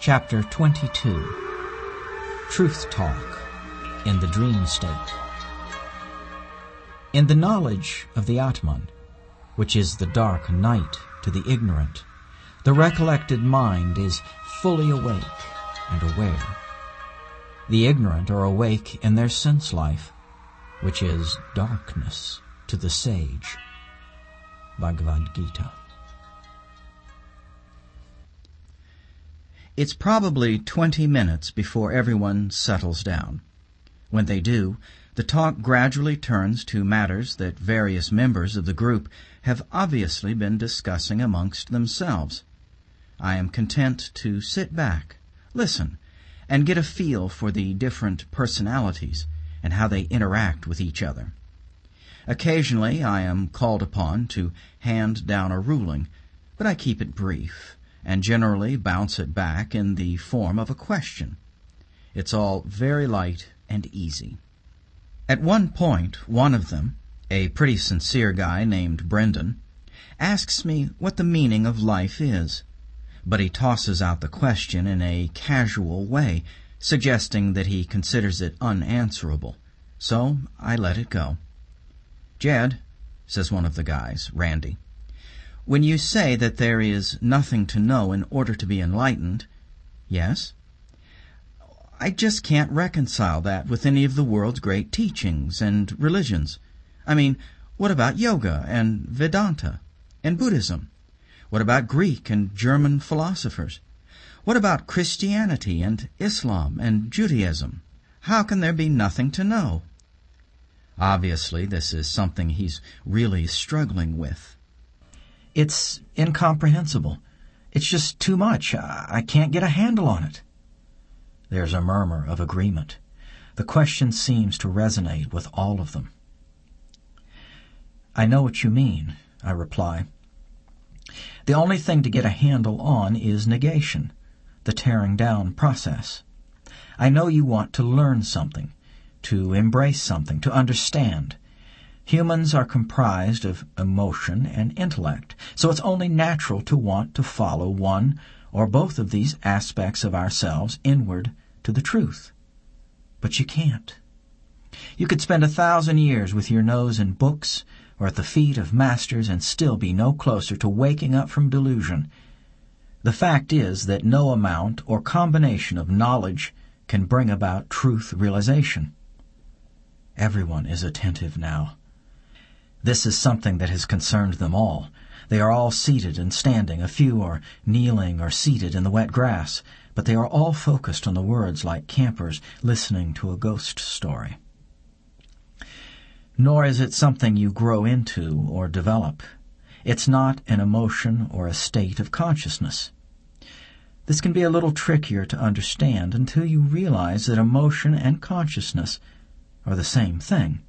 Chapter 22. Truth Talk in the Dream State. In the knowledge of the Atman, which is the dark night to the ignorant, the recollected mind is fully awake and aware. The ignorant are awake in their sense life, which is darkness to the sage. Bhagavad Gita. It's probably 20 minutes before everyone settles down. When they do, the talk gradually turns to matters that various members of the group have obviously been discussing amongst themselves. I am content to sit back, listen, and get a feel for the different personalities and how they interact with each other. Occasionally I am called upon to hand down a ruling, but I keep it brief and generally bounce it back in the form of a question. It's all very light and easy. At one point, one of them, a pretty sincere guy named Brendan, asks me what the meaning of life is, but he tosses out the question in a casual way, suggesting that he considers it unanswerable, so I let it go. "Jed," says one of the guys, Randy, "when you say that there is nothing to know in order to be enlightened—" "Yes?" "I just can't reconcile that with any of the world's great teachings and religions. I mean, what about yoga and Vedanta and Buddhism? What about Greek and German philosophers? What about Christianity and Islam and Judaism? How can there be nothing to know?" Obviously, this is something he's really struggling with. It's incomprehensible. It's just too much. I can't get a handle on it. There's a murmur of agreement. The question seems to resonate with all of them. "I know what you mean," I reply. "The only thing to get a handle on is negation, the tearing down process. I know you want to learn something, to embrace something, to understand. Humans are comprised of emotion and intellect, so it's only natural to want to follow one or both of these aspects of ourselves inward to the truth. But you can't. You could spend 1,000 years with your nose in books or at the feet of masters and still be no closer to waking up from delusion. The fact is that no amount or combination of knowledge can bring about truth realization." Everyone is attentive now. This is something that has concerned them all. They are all seated and standing. A few are kneeling or seated in the wet grass, but they are all focused on the words like campers listening to a ghost story. Nor is it something you grow into or develop. It's not an emotion or a state of consciousness. This can be a little trickier to understand until you realize that emotion and consciousness are the same thing.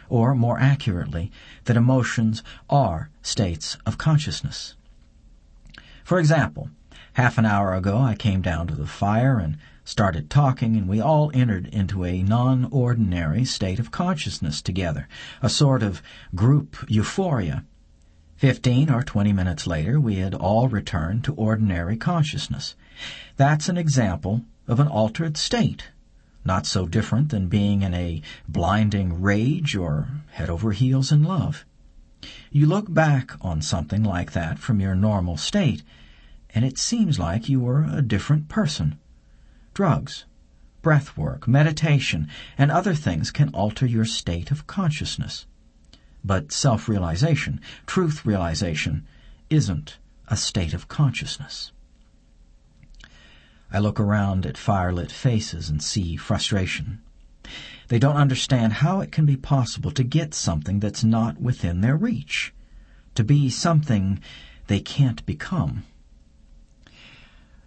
Or, more accurately, that emotions are states of consciousness. For example, half an hour ago I came down to the fire and started talking, and we all entered into a non-ordinary state of consciousness together, a sort of group euphoria. 15 or 20 minutes later, we had all returned to ordinary consciousness. That's an example of an altered state. Not so different than being in a blinding rage or head over heels in love. You look back on something like that from your normal state, and it seems like you were a different person. Drugs, breath work, meditation, and other things can alter your state of consciousness. But self-realization, truth realization, isn't a state of consciousness. I look around at firelit faces and see frustration. They don't understand how it can be possible to get something that's not within their reach, to be something they can't become.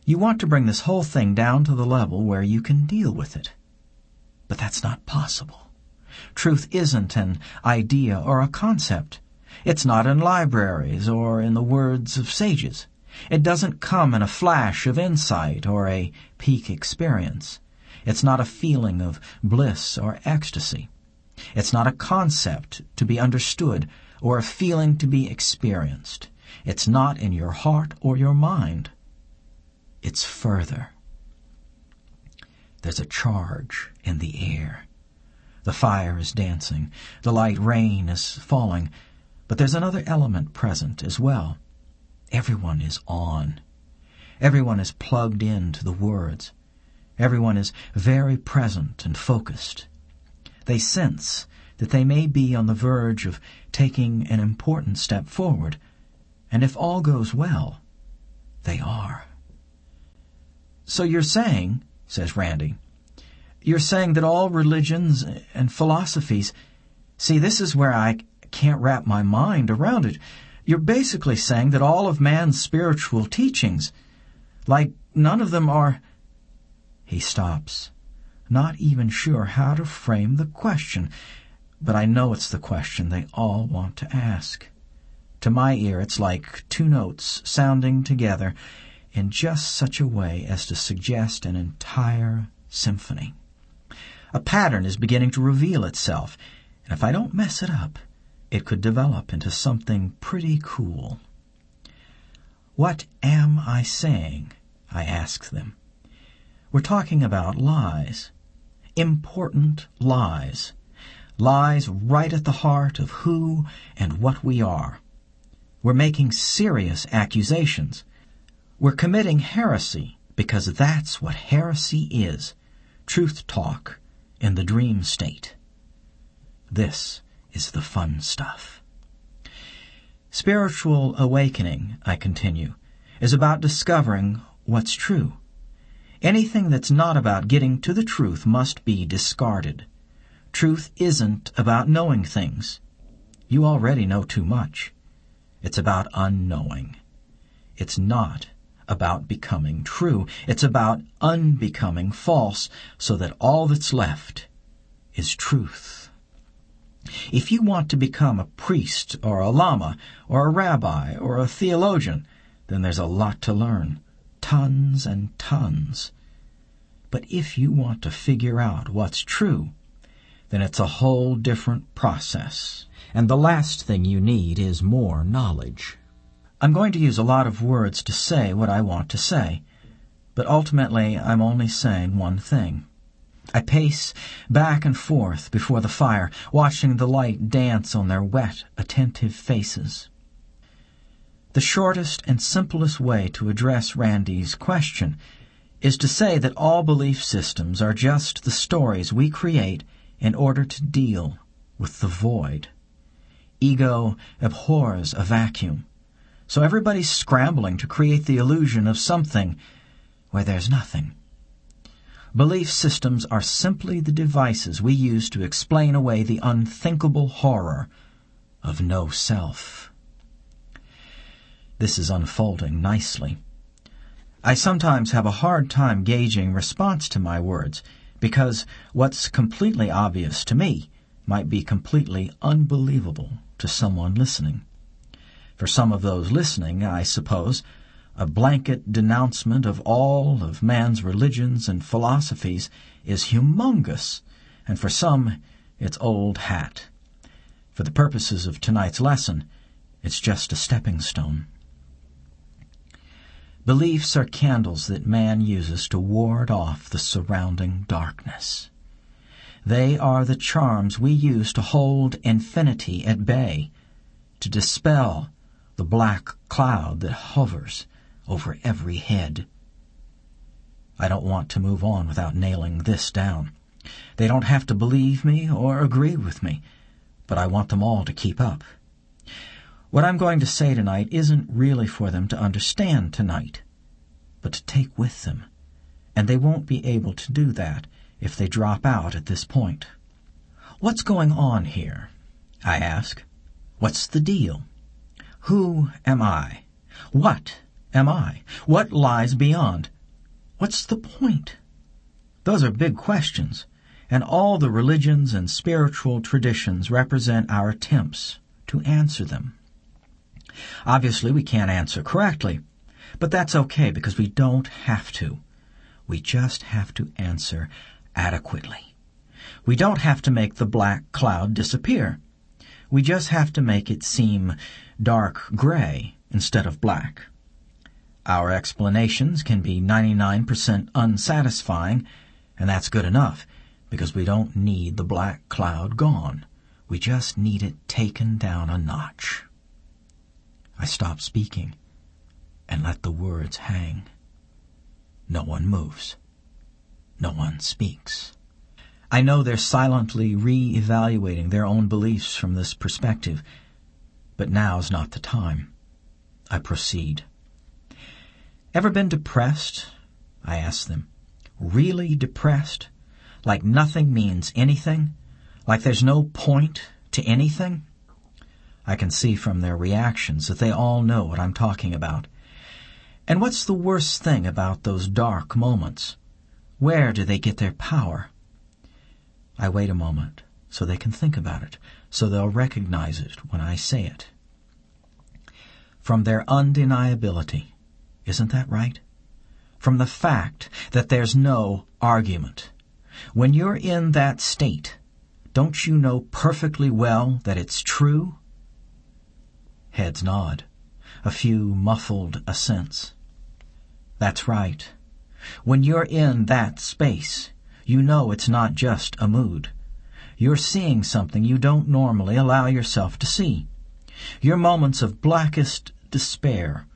You want to bring this whole thing down to the level where you can deal with it. But that's not possible. Truth isn't an idea or a concept. It's not in libraries or in the words of sages. It doesn't come in a flash of insight or a peak experience. It's not a feeling of bliss or ecstasy. It's not a concept to be understood or a feeling to be experienced. It's not in your heart or your mind. It's further. There's a charge in the air. The fire is dancing. The light rain is falling. But there's another element present as well. Everyone is on. Everyone is plugged into the words. Everyone is very present and focused. They sense that they may be on the verge of taking an important step forward, and if all goes well, they are. "So you're saying," says Randy, "you're saying that all religions and philosophies—" See, this is where I can't wrap my mind around it. You're basically saying that all of man's spiritual teachings, like none of them are... He stops, not even sure how to frame the question, but I know it's the question they all want to ask. To my ear, it's like two notes sounding together in just such a way as to suggest an entire symphony. A pattern is beginning to reveal itself, and if I don't mess it up, it could develop into something pretty cool. "What am I saying?" I ask them. We're talking about lies. Important lies. Lies right at the heart of who and what we are. We're making serious accusations. We're committing heresy because that's what heresy is. Truth talk in the dream state. This is the fun stuff. Spiritual awakening, I continue, is about discovering what's true. Anything that's not about getting to the truth must be discarded. Truth isn't about knowing things. You already know too much. It's about unknowing. It's not about becoming true. It's about unbecoming false, so that all that's left is truth. If you want to become a priest or a lama or a rabbi or a theologian, then there's a lot to learn. Tons and tons. But if you want to figure out what's true, then it's a whole different process. And the last thing you need is more knowledge. I'm going to use a lot of words to say what I want to say, but ultimately I'm only saying one thing. I pace back and forth before the fire, watching the light dance on their wet, attentive faces. The shortest and simplest way to address Randy's question is to say that all belief systems are just the stories we create in order to deal with the void. Ego abhors a vacuum, so everybody's scrambling to create the illusion of something where there's nothing. Belief systems are simply the devices we use to explain away the unthinkable horror of no self. This is unfolding nicely. I sometimes have a hard time gauging response to my words, because what's completely obvious to me might be completely unbelievable to someone listening. For some of those listening, I suppose, a blanket denouncement of all of man's religions and philosophies is humongous, and for some, it's old hat. For the purposes of tonight's lesson, it's just a stepping stone. Beliefs are candles that man uses to ward off the surrounding darkness. They are the charms we use to hold infinity at bay, to dispel the black cloud that hovers over every head. I don't want to move on without nailing this down. They don't have to believe me or agree with me, but I want them all to keep up. What I'm going to say tonight isn't really for them to understand tonight, but to take with them, and they won't be able to do that if they drop out at this point. What's going on here? I ask. What's the deal? Who am I? What am I? What lies beyond? What's the point? Those are big questions, and all the religions and spiritual traditions represent our attempts to answer them. Obviously, we can't answer correctly, but that's okay because we don't have to. We just have to answer adequately. We don't have to make the black cloud disappear. We just have to make it seem dark gray instead of black. Our explanations can be 99% unsatisfying, And that's good enough, because we don't need the black cloud gone. We just need it taken down a notch. I stop speaking and let the words hang. No one moves. No one speaks. I know they're silently re-evaluating their own beliefs from this perspective, but now's not the time. I proceed. Ever been depressed? I ask them. Really depressed? Like nothing means anything? Like there's no point to anything? I can see from their reactions that they all know what I'm talking about. And what's the worst thing about those dark moments? Where do they get their power? I wait a moment so they can think about it, so they'll recognize it when I say it. From their undeniability, isn't that right? From the fact that there's no argument. When you're in that state, don't you know perfectly well that it's true? Heads nod, a few muffled assents. That's right. When you're in that space, you know it's not just a mood. You're seeing something you don't normally allow yourself to see. Your moments of blackest despair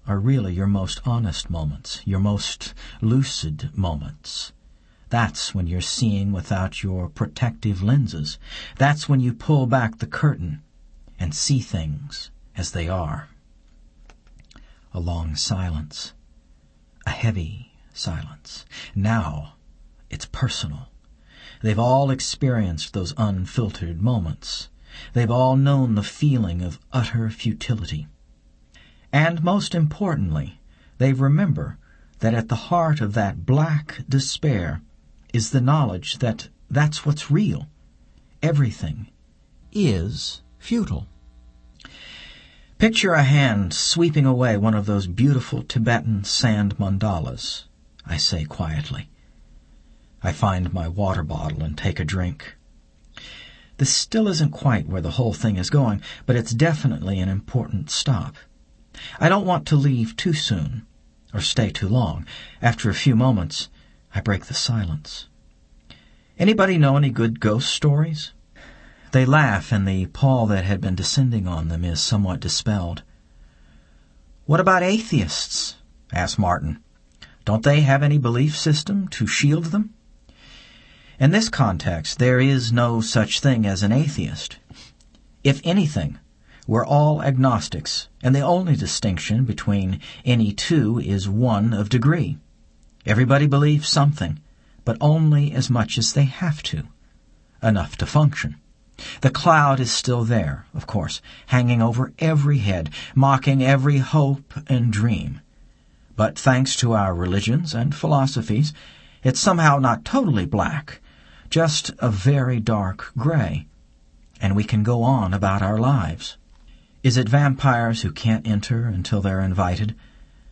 are really your most honest moments, your most lucid moments. That's when you're seeing without your protective lenses. That's when you pull back the curtain and see things as they are. A long silence. A heavy silence. Now it's personal. They've all experienced those unfiltered moments. They've all known the feeling of utter futility. And most importantly, they remember that at the heart of that black despair is the knowledge that that's what's real. Everything is futile. Picture a hand sweeping away one of those beautiful Tibetan sand mandalas, I say quietly. I find my water bottle and take a drink. This still isn't quite where the whole thing is going, but it's definitely an important stop. I don't want to leave too soon, or stay too long. After a few moments, I break the silence. Anybody know any good ghost stories? They laugh, and the pall that had been descending on them is somewhat dispelled. What about atheists? Asked Martin. Don't they have any belief system to shield them? In this context, there is no such thing as an atheist. If anything, we're all agnostics, and the only distinction between any two is one of degree. Everybody believes something, but only as much as they have to, enough to function. The cloud is still there, of course, hanging over every head, mocking every hope and dream. But thanks to our religions and philosophies, it's somehow not totally black, just a very dark gray, and we can go on about our lives. Is it vampires who can't enter until they're invited?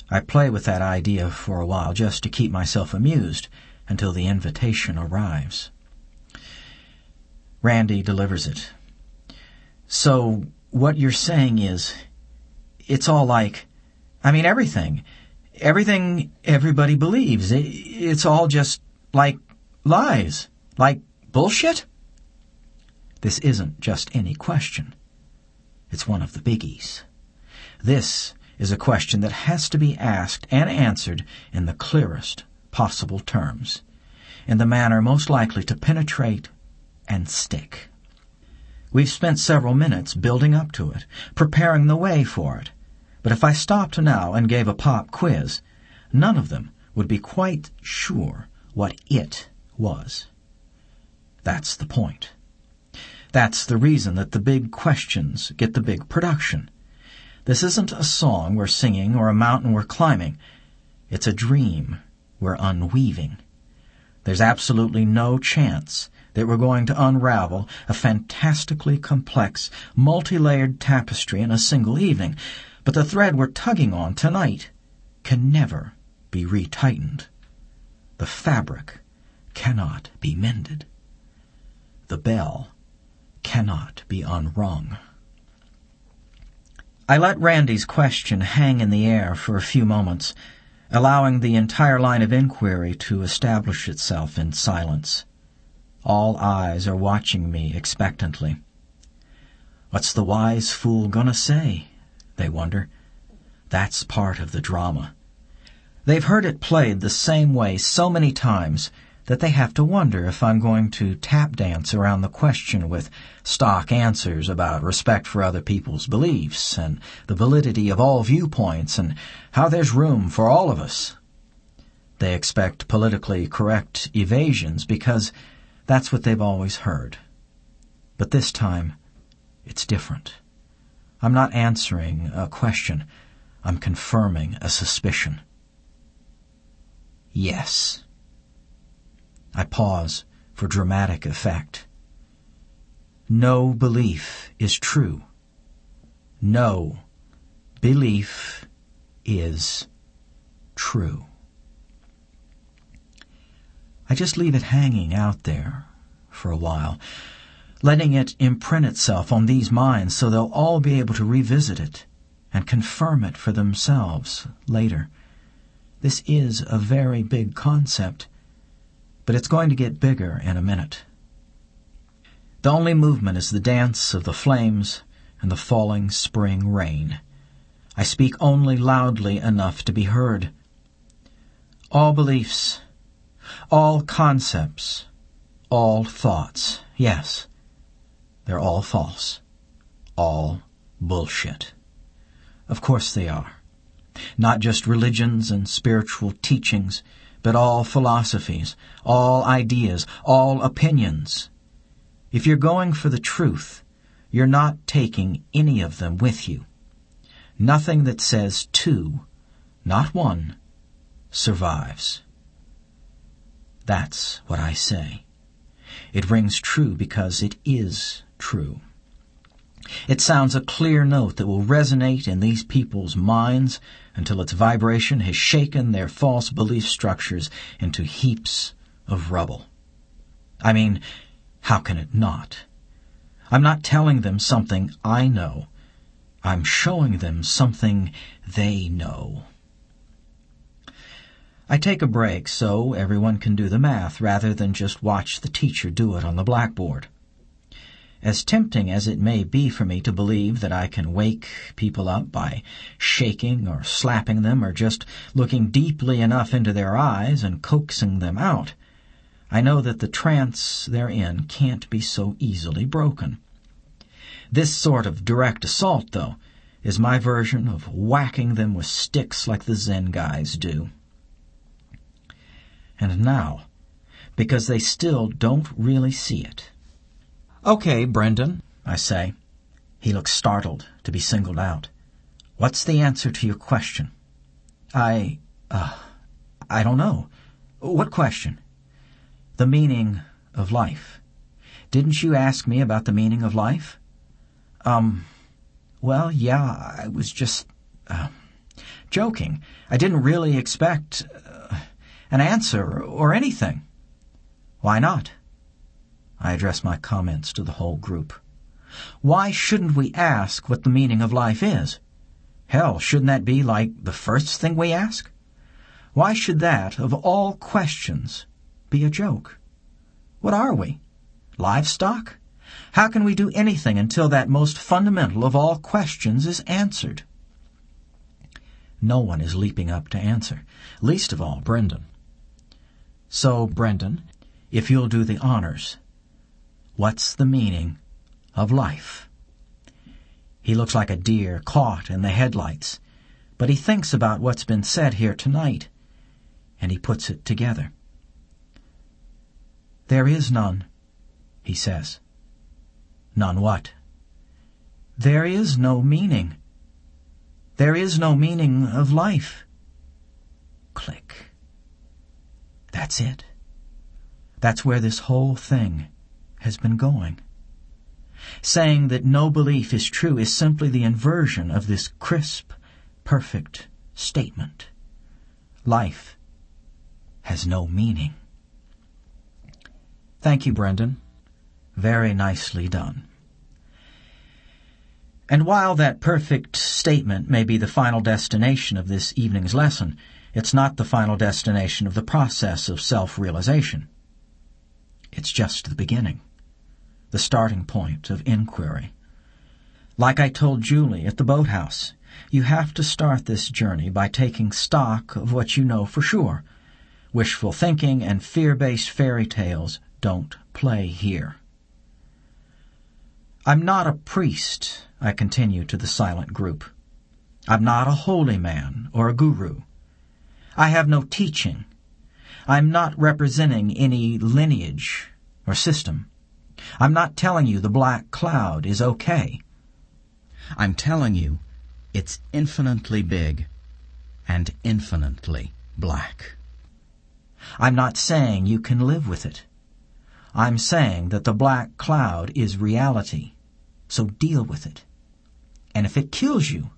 I play with that idea for a while just to keep myself amused until the invitation arrives. Randy delivers it. So what you're saying is, it's all like, everything everybody believes. It's all just like lies, like bullshit? This isn't just any question. It's one of the biggies. This is a question that has to be asked and answered in the clearest possible terms, in the manner most likely to penetrate and stick. We've spent several minutes building up to it, preparing the way for it, but if I stopped now and gave a pop quiz, none of them would be quite sure what it was. That's the point. That's the reason that the big questions get the big production. This isn't a song we're singing or a mountain we're climbing. It's a dream we're unweaving. There's absolutely no chance that we're going to unravel a fantastically complex, multi-layered tapestry in a single evening, but the thread we're tugging on tonight can never be retightened. The fabric cannot be mended. The bell cannot be unrung. I let Randy's question hang in the air for a few moments, allowing the entire line of inquiry to establish itself in silence. All eyes are watching me expectantly. What's the wise fool gonna say? They wonder. That's part of the drama. They've heard it played the same way so many times that they have to wonder if I'm going to tap dance around the question with stock answers about respect for other people's beliefs and the validity of all viewpoints and how there's room for all of us. They expect politically correct evasions because that's what they've always heard. But this time, it's different. I'm not answering a question. I'm confirming a suspicion. Yes. I pause for dramatic effect. No belief is true. No belief is true. I just leave it hanging out there for a while, letting it imprint itself on these minds so they'll all be able to revisit it and confirm it for themselves later. This is a very big concept, but it's going to get bigger in a minute. The only movement is the dance of the flames and the falling spring rain. I speak only loudly enough to be heard. All beliefs, all concepts, all thoughts, yes, they're all false, all bullshit. Of course they are. Not just religions and spiritual teachings, but all philosophies, all ideas, all opinions. If you're going for the truth, you're not taking any of them with you. Nothing that says two, not one, survives. That's what I say. It rings true because it is true. It sounds a clear note that will resonate in these people's minds until its vibration has shaken their false belief structures into heaps of rubble. I mean, how can it not? I'm not telling them something I know. I'm showing them something they know. I take a break so everyone can do the math rather than just watch the teacher do it on the blackboard. As tempting as it may be for me to believe that I can wake people up by shaking or slapping them or just looking deeply enough into their eyes and coaxing them out, I know that the trance they're in can't be so easily broken. This sort of direct assault, though, is my version of whacking them with sticks like the Zen guys do. And now, because they still don't really see it. "Okay, Brendan," I say. He looks startled to be singled out. "What's the answer to your question?" I don't know. What question?" "The meaning of life. Didn't you ask me about the meaning of life?" Well, yeah, I was just, joking. I didn't really expect an answer or anything." "Why not?" I address my comments to the whole group. "Why shouldn't we ask what the meaning of life is? Hell, shouldn't that be like the first thing we ask? Why should that, of all questions, be a joke? What are we? Livestock? How can we do anything until that most fundamental of all questions is answered?" No one is leaping up to answer, least of all Brendan. "So, Brendan, if you'll do the honors, what's the meaning of life?" He looks like a deer caught in the headlights, but he thinks about what's been said here tonight, and he puts it together. "There is none," he says. "None what?" "There is no meaning. There is no meaning of life." Click. That's it. That's where this whole thing has been going. Saying that no belief is true is simply the inversion of this crisp, perfect statement. Life has no meaning. Thank you, Brendan. Very nicely done. And while that perfect statement may be the final destination of this evening's lesson, It's not the final destination of the process of self-realization. It's just the beginning, the starting point of inquiry. Like I told Julie at the boathouse, you have to start this journey by taking stock of what you know for sure. Wishful thinking and fear-based fairy tales don't play here. I'm not a priest, I continue to the silent group. I'm not a holy man or a guru. I have no teaching. I'm not representing any lineage or system. I'm not telling you the black cloud is okay. I'm telling you it's infinitely big and infinitely black. I'm not saying you can live with it. I'm saying that the black cloud is reality, so deal with it. And if it kills you,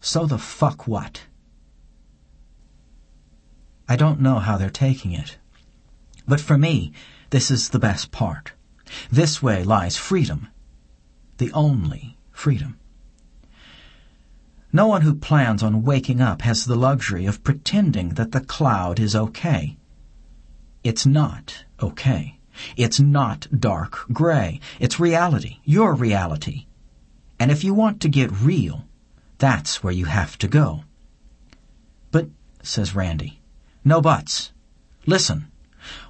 so the fuck what? I don't know how they're taking it, but for me, this is the best part. This way lies freedom, the only freedom. No one who plans on waking up has the luxury of pretending that the cloud is okay. It's not okay. It's not dark gray. It's reality, your reality. And if you want to get real, that's where you have to go. But, says Randy, no buts. Listen,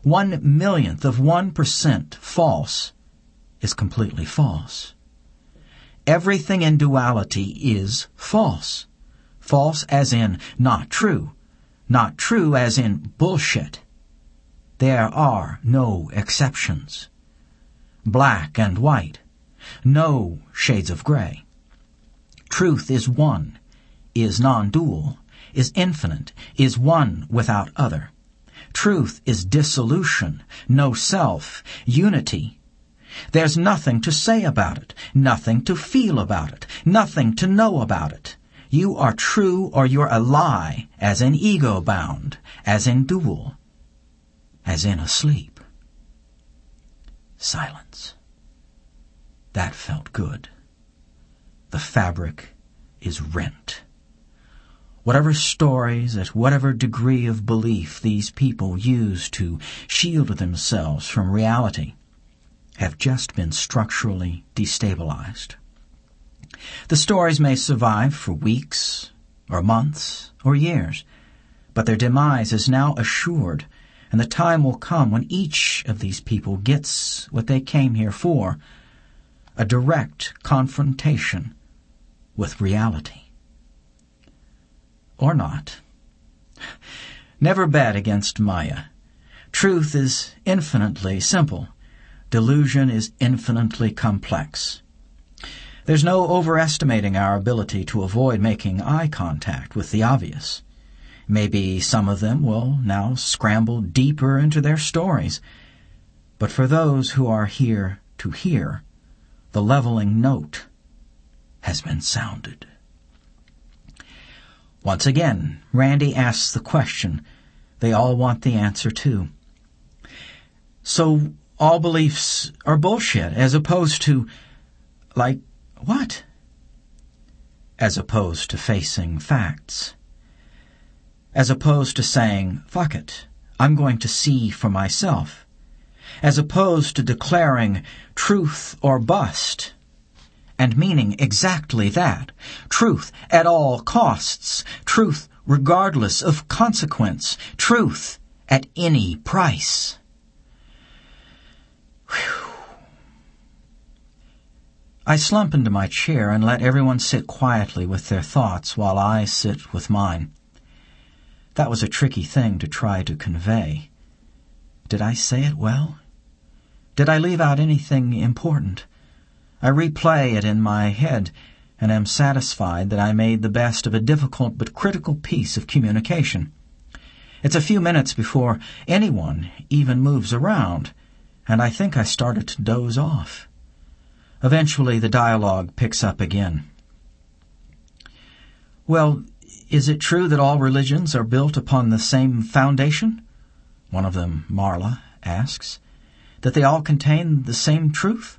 1/1,000,000th of 1% false is completely false. Everything in duality is false. False as in not true. Not true as in bullshit. There are no exceptions. Black and white. No shades of gray. Truth is one, is non-dual, is infinite, is one without other. Truth is dissolution, no self, unity. There's nothing to say about it, nothing to feel about it, nothing to know about it. You are true or you're a lie, as in ego-bound, as in dual, as in asleep. Silence. That felt good. The fabric is rent. Whatever stories, at whatever degree of belief these people use to shield themselves from reality, have just been structurally destabilized. The stories may survive for weeks, or months, or years, but their demise is now assured, and the time will come when each of these people gets what they came here for, a direct confrontation with reality. Or not. Never bet against Maya. Truth is infinitely simple. Delusion is infinitely complex. There's no overestimating our ability to avoid making eye contact with the obvious. Maybe some of them will now scramble deeper into their stories. But for those who are here to hear, the leveling note has been sounded. Once again, Randy asks the question they all want the answer to. So all beliefs are bullshit, as opposed to, like, what? As opposed to facing facts. As opposed to saying, fuck it, I'm going to see for myself. As opposed to declaring truth or bust, and meaning exactly that. Truth at all costs. Truth regardless of consequence. Truth at any price. Whew. I slump into my chair and let everyone sit quietly with their thoughts while I sit with mine. That was a tricky thing to try to convey. Did I say it well? Did I leave out anything important? I replay it in my head and am satisfied that I made the best of a difficult but critical piece of communication. It's a few minutes before anyone even moves around, and I think I started to doze off. Eventually the dialogue picks up again. Well, is it true that all religions are built upon the same foundation? One of them, Marla, asks. That they all contain the same truth?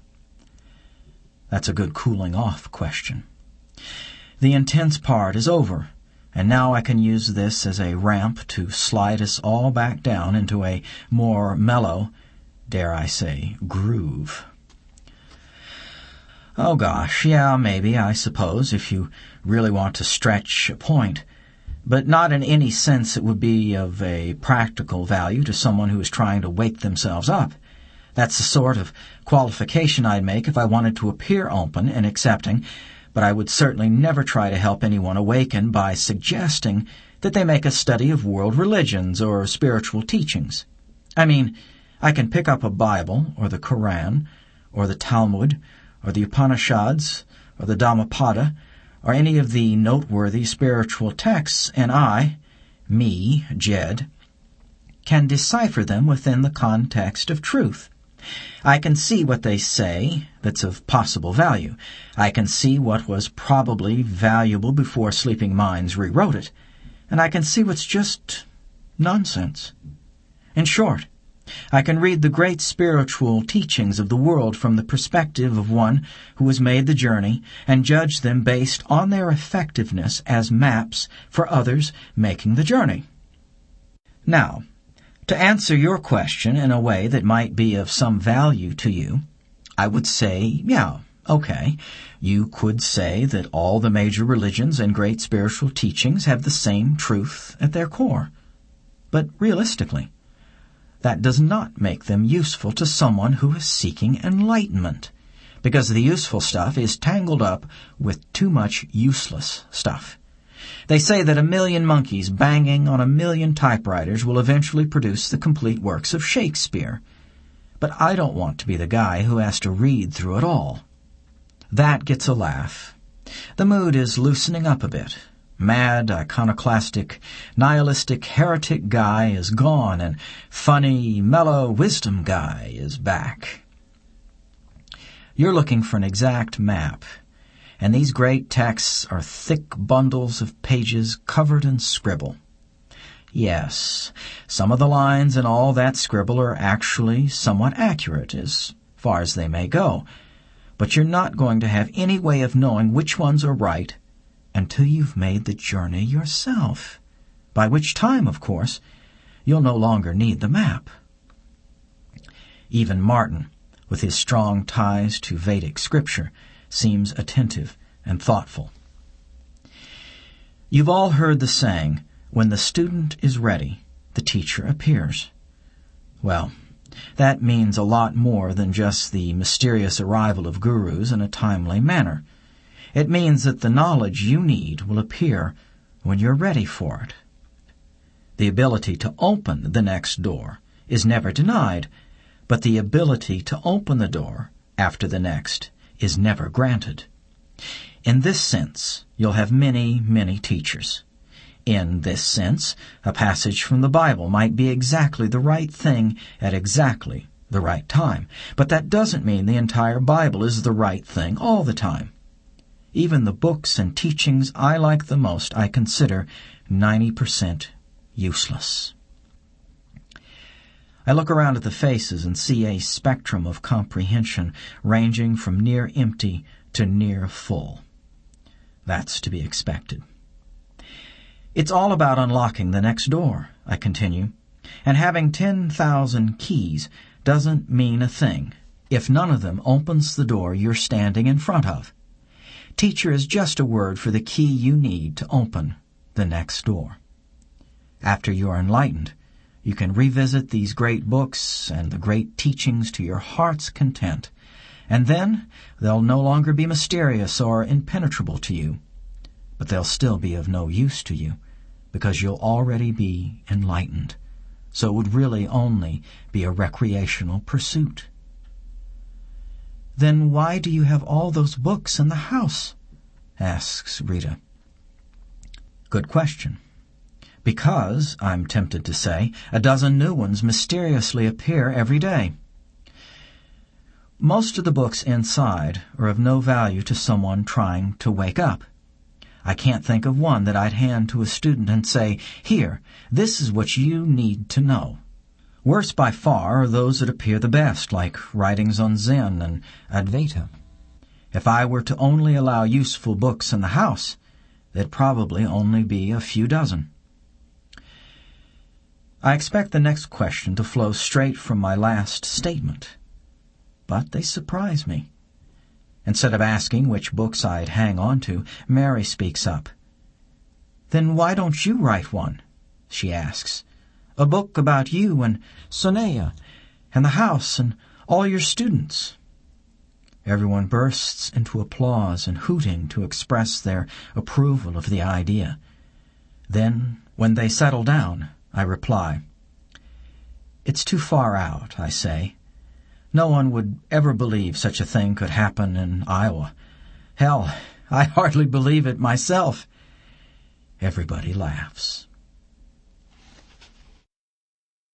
That's a good cooling-off question. The intense part is over. And now I can use this as a ramp to slide us all back down into a more mellow, dare I say, groove. Oh gosh, yeah, maybe, I suppose, if you really want to stretch a point. But not in any sense it would be of a practical value to someone who is trying to wake themselves up. That's the sort of qualification I'd make if I wanted to appear open and accepting, but I would certainly never try to help anyone awaken by suggesting that they make a study of world religions or spiritual teachings. I mean, I can pick up a Bible, or the Koran, or the Talmud, or the Upanishads, or the Dhammapada, or any of the noteworthy spiritual texts, and me, Jed, can decipher them within the context of truth. I can see what they say that's of possible value. I can see what was probably valuable before sleeping minds rewrote it, and I can see what's just nonsense. In short, I can read the great spiritual teachings of the world from the perspective of one who has made the journey and judge them based on their effectiveness as maps for others making the journey. Now, to answer your question in a way that might be of some value to you, I would say, yeah, okay, you could say that all the major religions and great spiritual teachings have the same truth at their core. But realistically, that does not make them useful to someone who is seeking enlightenment, because the useful stuff is tangled up with too much useless stuff. They say that 1,000,000 monkeys banging on 1,000,000 typewriters will eventually produce the complete works of Shakespeare. But I don't want to be the guy who has to read through it all. That gets a laugh. The mood is loosening up a bit. Mad, iconoclastic, nihilistic, heretic guy is gone, and funny, mellow wisdom guy is back. You're looking for an exact map, and these great texts are thick bundles of pages covered in scribble. Yes, some of the lines in all that scribble are actually somewhat accurate, as far as they may go, but you're not going to have any way of knowing which ones are right until you've made the journey yourself, by which time, of course, you'll no longer need the map. Even Martin, with his strong ties to Vedic scripture, seems attentive and thoughtful. You've all heard the saying, when the student is ready, the teacher appears. Well, that means a lot more than just the mysterious arrival of gurus in a timely manner. It means that the knowledge you need will appear when you're ready for it. The ability to open the next door is never denied, but the ability to open the door after the next is never granted. In this sense, you'll have many, many teachers. In this sense, a passage from the Bible might be exactly the right thing at exactly the right time, but that doesn't mean the entire Bible is the right thing all the time. Even the books and teachings I like the most I consider 90% useless. I look around at the faces and see a spectrum of comprehension ranging from near empty to near full. That's to be expected. It's all about unlocking the next door, I continue, and having 10,000 keys doesn't mean a thing if none of them opens the door you're standing in front of. Teacher is just a word for the key you need to open the next door. After you're enlightened, you can revisit these great books and the great teachings to your heart's content, and then they'll no longer be mysterious or impenetrable to you, but they'll still be of no use to you, because you'll already be enlightened, so it would really only be a recreational pursuit. Then why do you have all those books in the house? Asks Rita. Good question. Because, I'm tempted to say, a dozen new ones mysteriously appear every day. Most of the books inside are of no value to someone trying to wake up. I can't think of one that I'd hand to a student and say, "Here, this is what you need to know." Worse by far are those that appear the best, like writings on Zen and Advaita. If I were to only allow useful books in the house, There'd probably only be a few dozen. I expect the next question to flow straight from my last statement. But they surprise me. Instead of asking which books I'd hang on to, Mary speaks up. "Then why don't you write one?" she asks. "A book about you and Sonea and the house and all your students." Everyone bursts into applause and hooting to express their approval of the idea. Then, when they settle down, I reply. "It's too far out," I say. "No one would ever believe such a thing could happen in Iowa. Hell, I hardly believe it myself." Everybody laughs.